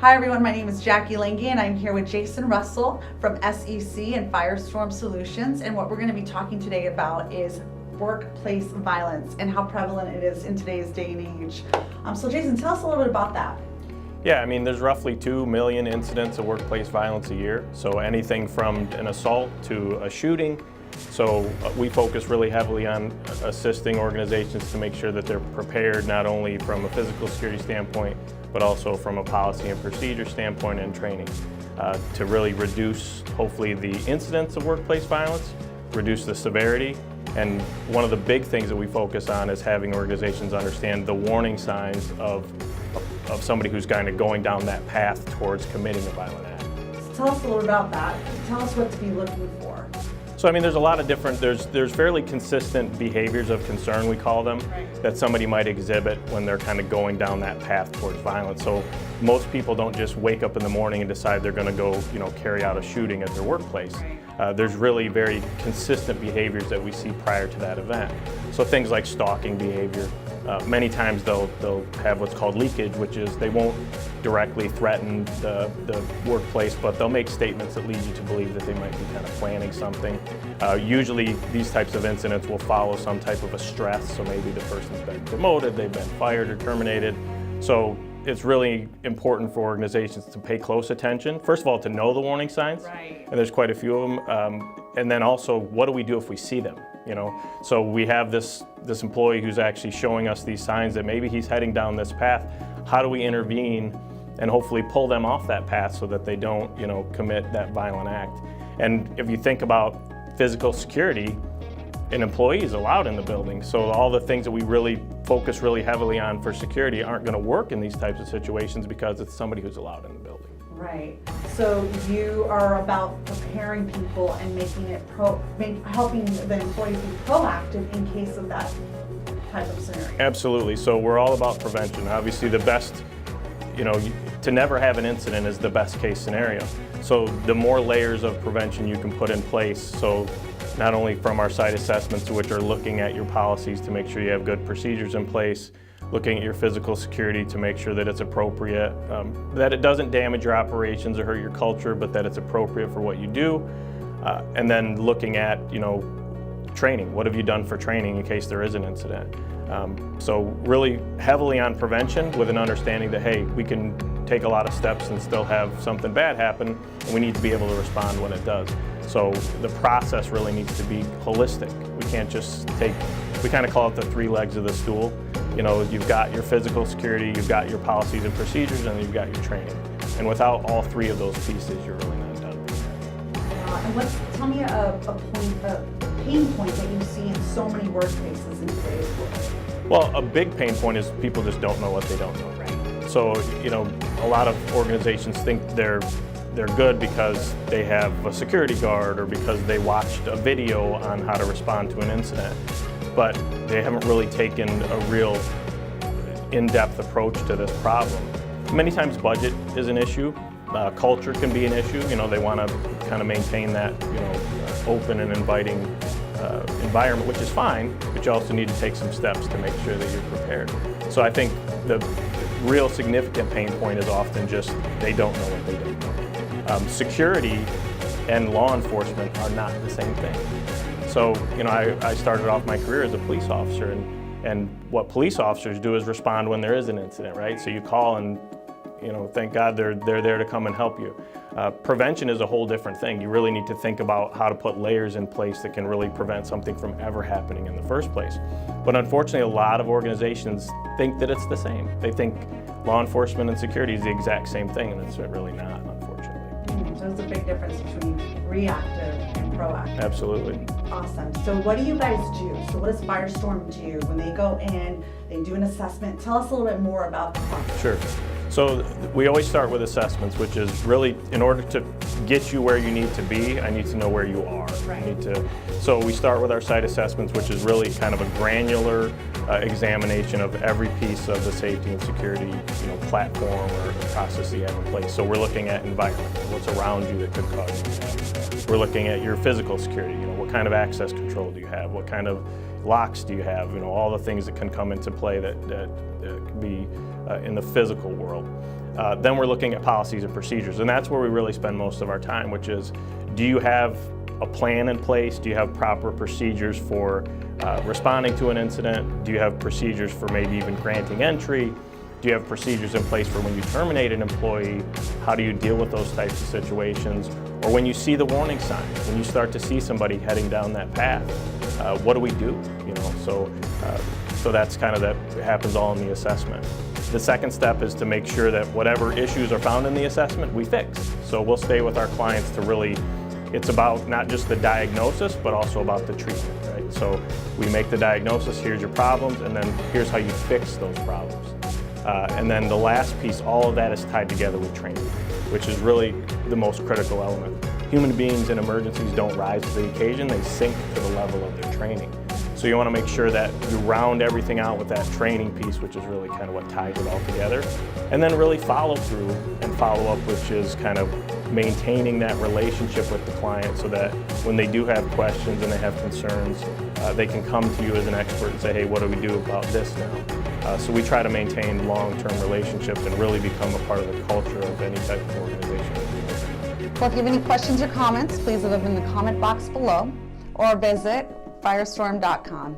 Hi everyone, my name is Jackie Lange and I'm here with Jason Russell from SEC and Firestorm Solutions, and what we're going to be talking today about is workplace violence and how prevalent it is in today's day and age. So Jason, tell us a little bit about that. Yeah, I mean, there's roughly 2 million incidents of workplace violence a year. So anything from an assault to a shooting. So we focus really heavily on assisting organizations to make sure that they're prepared not only from a physical security standpoint, but also from a policy and procedure standpoint and training to really reduce, hopefully, the incidents of workplace violence, reduce the severity. And one of the big things that we focus on is having organizations understand the warning signs of somebody who's kind of going down that path towards committing a violent act. So tell us a little about that. Tell us what to be looking for. So I mean, there's a lot of different, there's fairly consistent behaviors of concern, we call them, that somebody might exhibit when they're kind of going down that path towards violence. So most people don't just wake up in the morning and decide they're going to go, carry out a shooting at their workplace. There's really very consistent behaviors that we see prior to that event. So things like stalking behavior. Many times they'll have what's called leakage, which is they won't directly threaten the workplace, but they'll make statements that lead you to believe that they might be kind of planning something. Usually these types of incidents will follow some type of a stress, so maybe the person's been promoted, they've been fired or terminated. So it's really important for organizations to pay close attention. First of all, to know the warning signs, and there's quite a few of them, and then also, what do we do if we see them? So we have this employee who's actually showing us these signs that maybe he's heading down this path. How do we intervene and hopefully pull them off that path so that they don't, commit that violent act? And if you think about physical security, an employee is allowed in the building. So all the things that we really focus really heavily on for security aren't going to work in these types of situations because it's somebody who's allowed in the building. Right. So you are about preparing people and making it helping the employees be proactive in case of that type of scenario. Absolutely. So we're all about prevention. Obviously, the best, to never have an incident is the best case scenario. So the more layers of prevention you can put in place, so not only from our site assessments, which are looking at your policies to make sure you have good procedures in place, looking at your physical security to make sure that it's appropriate, that it doesn't damage your operations or hurt your culture, but that it's appropriate for what you do. And then looking at, training. What have you done for training in case there is an incident? So really heavily on prevention with an understanding that, hey, we can take a lot of steps and still have something bad happen, and we need to be able to respond when it does. So the process really needs to be holistic. We can't just we kind of call it the 3 legs of the stool. You've got your physical security, you've got your policies and procedures, and you've got your training. And without all 3 of those pieces, you're really not done. And tell me a pain point that you see in so many workplaces in today's world. Well, a big pain point is people just don't know what they don't know. Right. So, a lot of organizations think they're good because they have a security guard or because they watched a video on how to respond to an incident, but they haven't really taken a real in-depth approach to this problem. Many times budget is an issue, culture can be an issue. They want to kind of maintain that open and inviting environment, which is fine, but you also need to take some steps to make sure that you're prepared. So I think the real significant pain point is often just they don't know what they don't know. Security and law enforcement are not the same thing. So, I started off my career as a police officer, and what police officers do is respond when there is an incident, right? So you call and, thank God they're there to come and help you. Prevention is a whole different thing. You really need to think about how to put layers in place that can really prevent something from ever happening in the first place. But unfortunately, a lot of organizations think that it's the same. They think law enforcement and security is the exact same thing, and it's really not, unfortunately. So there's a big difference between reactive and proactive. Absolutely. Awesome. So what do you guys do? So what does Firestorm do when they go in, they do an assessment? Tell us a little bit more about the process. Sure. So we always start with assessments, which is really, in order to get you where you need to be, I need to know where you are. Right. So we start with our site assessments, which is really kind of a granular examination of every piece of the safety and security platform or process that you have in place. So we're looking at environment, what's around you that could cause you. We're looking at your physical security, what kind of access control do you have, what kind of locks do you have, all the things that can come into play that can be in the physical world. Then we're looking at policies and procedures, and that's where we really spend most of our time, which is, do you have a plan in place? Do you have proper procedures for responding to an incident? Do you have procedures for maybe even granting entry? Do you have procedures in place for when you terminate an employee? How do you deal with those types of situations? Or when you see the warning signs, when you start to see somebody heading down that path, what do we do? So that's kind of that happens all in the assessment. The second step is to make sure that whatever issues are found in the assessment, we fix. So we'll stay with our clients to really, it's about not just the diagnosis, but also about the treatment, right? So we make the diagnosis, here's your problems, and then here's how you fix those problems. And then the last piece, all of that is tied together with training, which is really the most critical element. Human beings in emergencies don't rise to the occasion, they sink to the level of their training. So you want to make sure that you round everything out with that training piece, which is really kind of what ties it all together. And then really follow through and follow up, which is kind of maintaining that relationship with the client so that when they do have questions and they have concerns, they can come to you as an expert and say, hey, what do we do about this now? So we try to maintain long-term relationships and really become a part of the culture of any type of organization. Well, if you have any questions or comments, please leave them in the comment box below or visit firestorm.com.